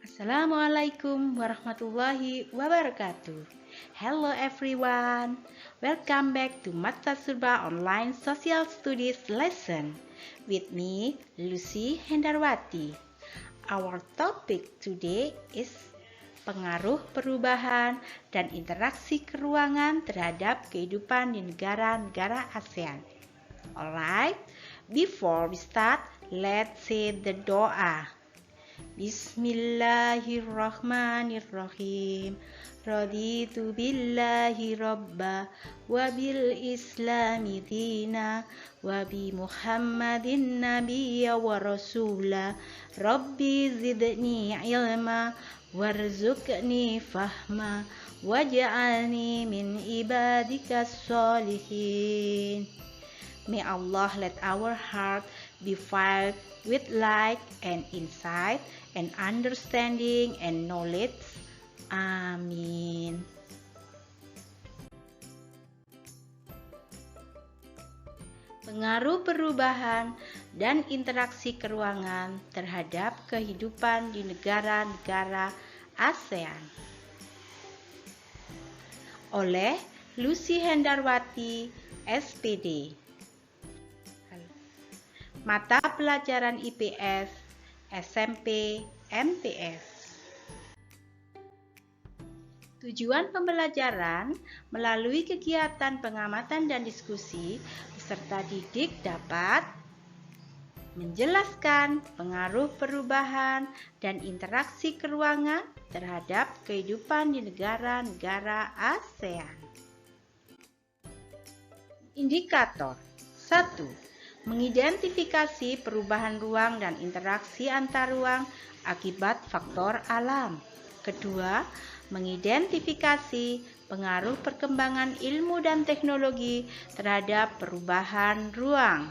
Assalamualaikum warahmatullahi wabarakatuh. Hello everyone. Welcome back to Mata Surba Online Social Studies lesson with me, Lucy Hendarwati. Our topic today is pengaruh perubahan dan interaksi keruangan terhadap kehidupan di negara-negara ASEAN. Alright, before we start, let's say the doa. Bismillahirrahmanirrahim. Raditu billahi rabba wa bil islami dina wa bi Muhammadin nabiyya wa rasula. Rabbi zidni ilma warzuqni fahma waj'alni min ibadika sholihin. May Allah let our heart be filled with light and insight and understanding and knowledge. Amin. Pengaruh perubahan dan interaksi keruangan terhadap kehidupan di negara-negara ASEAN. Oleh Lucy Hendarwati, SPD. Mata pelajaran IPS, SMP, MTS. Tujuan pembelajaran melalui kegiatan pengamatan dan diskusi peserta didik dapat menjelaskan pengaruh perubahan dan interaksi keruangan terhadap kehidupan di negara-negara ASEAN. Indikator 1. Mengidentifikasi perubahan ruang dan interaksi antar ruang akibat faktor alam. Kedua, mengidentifikasi pengaruh perkembangan ilmu dan teknologi terhadap perubahan ruang.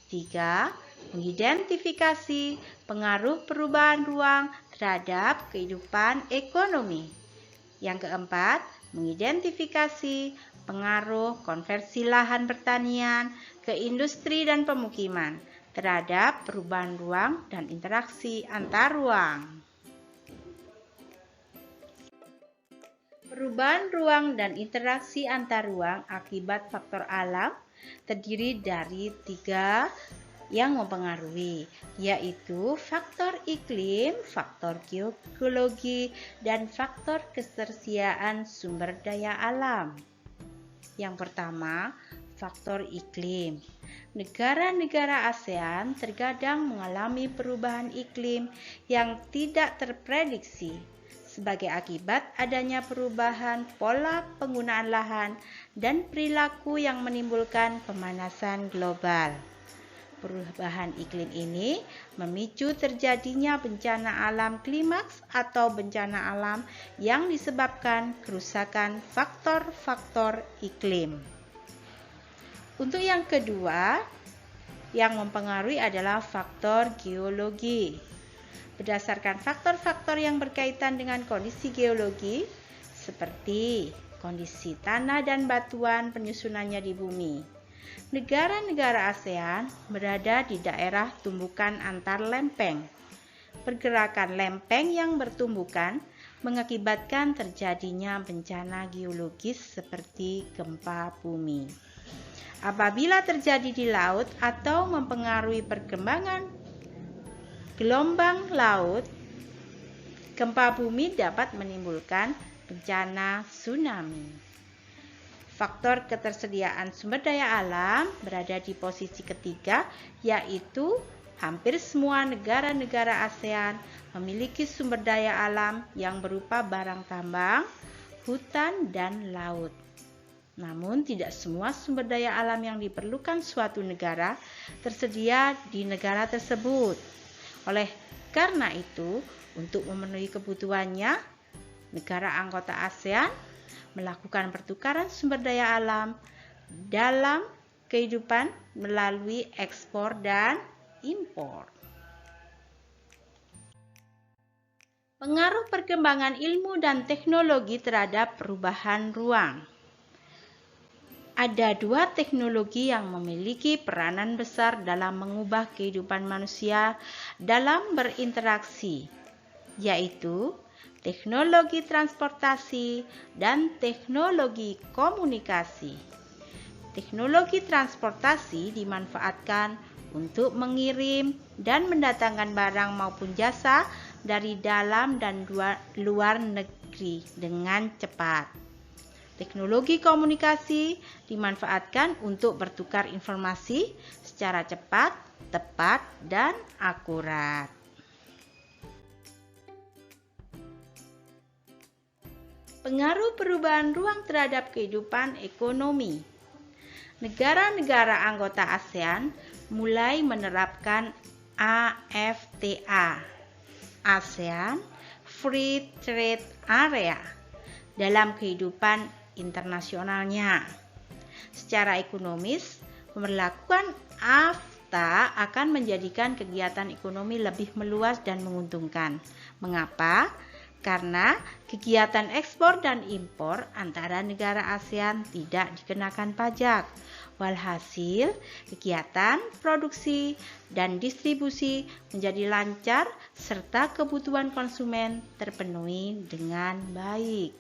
Tiga, mengidentifikasi pengaruh perubahan ruang terhadap kehidupan ekonomi. Yang keempat, mengidentifikasi pengaruh konversi lahan pertanian ke industri dan pemukiman terhadap perubahan ruang dan interaksi antar ruang. Perubahan ruang dan interaksi antar ruang akibat faktor alam terdiri dari 3 yang mempengaruhi, yaitu faktor iklim, faktor geologi, dan faktor ketersediaan sumber daya alam. Yang pertama, faktor iklim. Negara-negara ASEAN terkadang mengalami perubahan iklim yang tidak terprediksi sebagai akibat adanya perubahan pola penggunaan lahan dan perilaku yang menimbulkan pemanasan global. Perubahan iklim ini memicu terjadinya bencana alam klimaks atau bencana alam yang disebabkan kerusakan faktor-faktor iklim. Untuk yang kedua, yang mempengaruhi adalah faktor geologi. Berdasarkan faktor-faktor yang berkaitan dengan kondisi geologi, seperti kondisi tanah dan batuan penyusunannya di bumi. Negara-negara ASEAN berada di daerah tumbukan antar lempeng. Pergerakan lempeng yang bertumbukan mengakibatkan terjadinya bencana geologis seperti gempa bumi. Apabila terjadi di laut atau mempengaruhi perkembangan gelombang laut, gempa bumi dapat menimbulkan bencana tsunami. Faktor ketersediaan sumber daya alam berada di posisi ketiga, yaitu hampir semua negara-negara ASEAN memiliki sumber daya alam yang berupa barang tambang, hutan, dan laut. Namun tidak semua sumber daya alam yang diperlukan suatu negara tersedia di negara tersebut. Oleh karena itu, untuk memenuhi kebutuhannya, negara anggota ASEAN melakukan pertukaran sumber daya alam dalam kehidupan melalui ekspor dan impor. Pengaruh perkembangan ilmu dan teknologi terhadap perubahan ruang. Ada 2 teknologi yang memiliki peranan besar dalam mengubah kehidupan manusia dalam berinteraksi, yaitu teknologi transportasi dan teknologi komunikasi. Teknologi transportasi dimanfaatkan untuk mengirim dan mendatangkan barang maupun jasa dari dalam dan luar negeri dengan cepat. Teknologi komunikasi dimanfaatkan untuk bertukar informasi secara cepat, tepat, dan akurat. Pengaruh perubahan ruang terhadap kehidupan ekonomi. Negara-negara anggota ASEAN mulai menerapkan AFTA, ASEAN Free Trade Area, dalam kehidupan internasionalnya. Secara ekonomis, pemberlakuan AFTA akan menjadikan kegiatan ekonomi lebih meluas dan menguntungkan. Mengapa? Karena kegiatan ekspor dan impor antara negara ASEAN tidak dikenakan pajak. Walhasil, kegiatan produksi dan distribusi menjadi lancar serta kebutuhan konsumen terpenuhi dengan baik.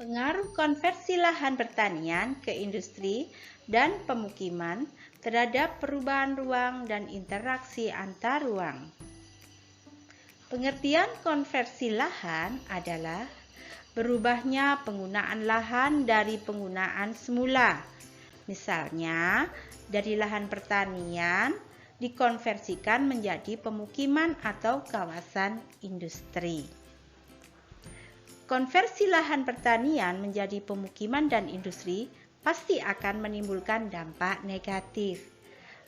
Pengaruh konversi lahan pertanian ke industri dan pemukiman terhadap perubahan ruang dan interaksi antar ruang. Pengertian konversi lahan adalah berubahnya penggunaan lahan dari penggunaan semula. Misalnya, dari lahan pertanian dikonversikan menjadi pemukiman atau kawasan industri. Konversi lahan pertanian menjadi pemukiman dan industri pasti akan menimbulkan dampak negatif.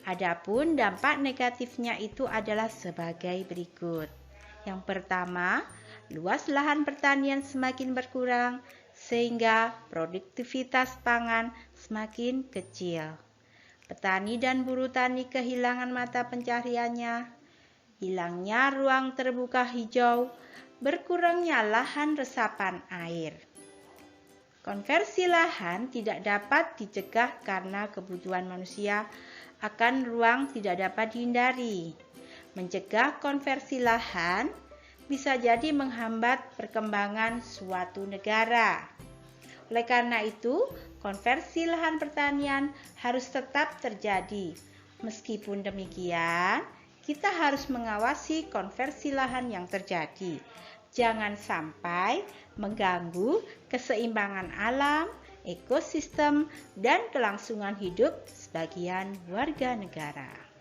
Adapun dampak negatifnya itu adalah sebagai berikut. Yang pertama, luas lahan pertanian semakin berkurang sehingga produktivitas pangan semakin kecil. Petani dan buruh tani kehilangan mata pencahariannya, hilangnya ruang terbuka hijau, berkurangnya lahan resapan air. Konversi lahan tidak dapat dicegah karena kebutuhan manusia akan ruang tidak dapat dihindari. Mencegah konversi lahan bisa jadi menghambat perkembangan suatu negara. Oleh karena itu, konversi lahan pertanian harus tetap terjadi. Meskipun demikian, kita harus mengawasi konversi lahan yang terjadi. Jangan sampai mengganggu keseimbangan alam, ekosistem, dan kelangsungan hidup sebagian warga negara.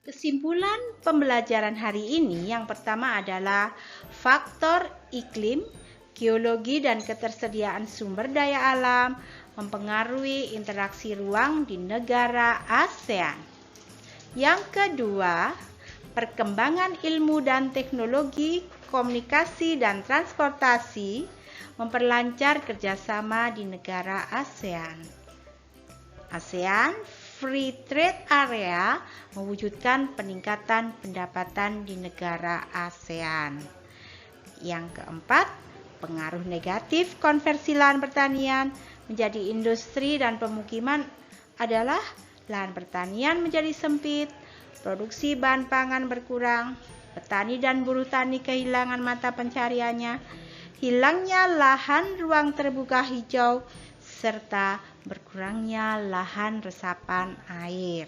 Kesimpulan pembelajaran hari ini yang pertama adalah faktor iklim, geologi, dan ketersediaan sumber daya alam mempengaruhi interaksi ruang di negara ASEAN. Yang kedua, perkembangan ilmu dan teknologi, komunikasi, dan transportasi memperlancar kerjasama di negara ASEAN. ASEAN Free Trade Area mewujudkan peningkatan pendapatan di negara ASEAN. Yang keempat, pengaruh negatif konversi lahan pertanian menjadi industri dan pemukiman adalah lahan pertanian menjadi sempit, produksi bahan pangan berkurang, petani dan buruh tani kehilangan mata pencariannya, hilangnya lahan ruang terbuka hijau, serta berkurangnya lahan resapan air.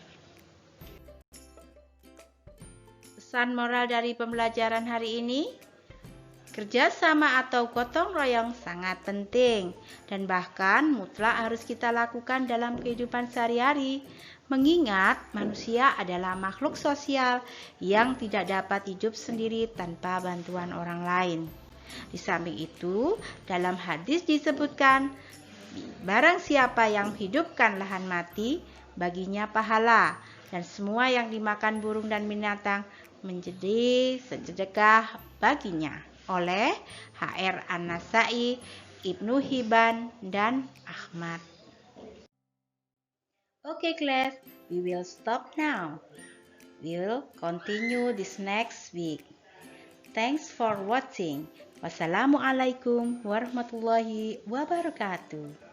Pesan moral dari pembelajaran hari ini, kerjasama atau gotong royong sangat penting dan bahkan mutlak harus kita lakukan dalam kehidupan sehari-hari. Mengingat manusia adalah makhluk sosial yang tidak dapat hidup sendiri tanpa bantuan orang lain. Di samping itu, dalam hadis disebutkan, barang siapa yang hidupkan lahan mati, baginya pahala, dan semua yang dimakan burung dan binatang menjadi sedekah baginya. Oleh H.R. An-Nasai, Ibnu Hibban, dan Ahmad. Okay class, we will stop now. We'll continue this next week. Thanks for watching. Wassalamualaikum warahmatullahi wabarakatuh.